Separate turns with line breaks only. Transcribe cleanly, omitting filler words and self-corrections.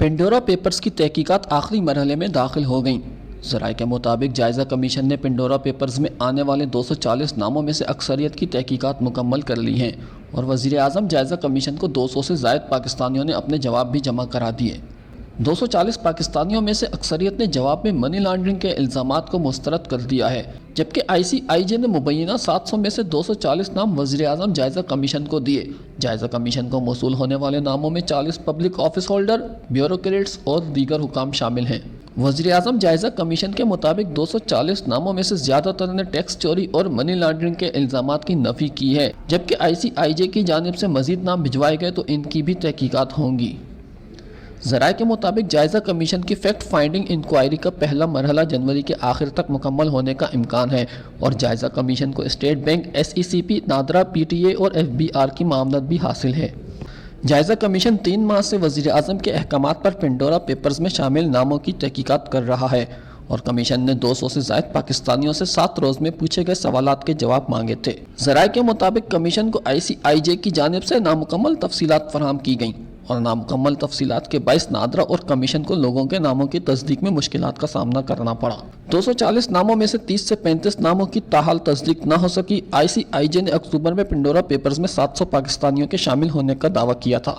Pandora papers کی تحقیقات آخری مرحلے میں داخل ہو گئیں۔ ذرائع کے مطابق جائزہ کمیشن نے پنڈورا پیپرز میں آنے والے 240 ناموں میں سے اکثریت کی تحقیقات مکمل کر لی ہیں اور وزیر اعظم جائزہ کمیشن کو 200 سے زائد پاکستانیوں نے اپنے جواب بھی جمع کرا دیے۔ 240 پاکستانیوں میں سے اکثریت نے جواب میں منی لانڈرنگ کے الزامات کو مسترد کر دیا ہے، جبکہ ICIJ نے مبینہ 700 میں سے 240 نام وزیر اعظم جائزہ کمیشن کو دیے۔ جائزہ کمیشن کو موصول ہونے والے ناموں میں 40 پبلک آفس ہولڈر، بیوروکریٹس اور دیگر حکام شامل ہیں۔ وزیر اعظم جائزہ کمیشن کے مطابق 240 ناموں میں سے زیادہ تر نے ٹیکس چوری اور منی لانڈرنگ کے الزامات کی نفی کی ہے، جبکہ ICIJ کی جانب سے مزید نام بھجوائے گئے تو ان کی بھی تحقیقات ہوں گی۔ ذرائع کے مطابق جائزہ کمیشن کی فیکٹ فائنڈنگ انکوائری کا پہلا مرحلہ جنوری کے آخر تک مکمل ہونے کا امکان ہے اور جائزہ کمیشن کو state bank, SECP، NADRA, PTA اور FBR کی معاونت بھی حاصل ہے۔ جائزہ کمیشن 3 ماہ سے وزیر اعظم کے احکامات پر پنڈورا پیپرز میں شامل ناموں کی تحقیقات کر رہا ہے اور کمیشن نے 200 سے زائد پاکستانیوں سے 7 روز میں پوچھے گئے سوالات کے جواب مانگے تھے۔ ذرائع کے مطابق کمیشن کو ICIJ کی جانب سے نامکمل تفصیلات فراہم کی گئیں اور نامکمل تفصیلات کے باعث نادرا اور کمیشن کو لوگوں کے ناموں کی تصدیق میں مشکلات کا سامنا کرنا پڑا۔ 240 ناموں میں سے 30 سے 35 ناموں کی تاحال تصدیق نہ ہو سکی۔ ICIJ نے اکتوبر میں پنڈورا پیپرز میں 700 پاکستانیوں کے شامل ہونے کا دعویٰ کیا تھا۔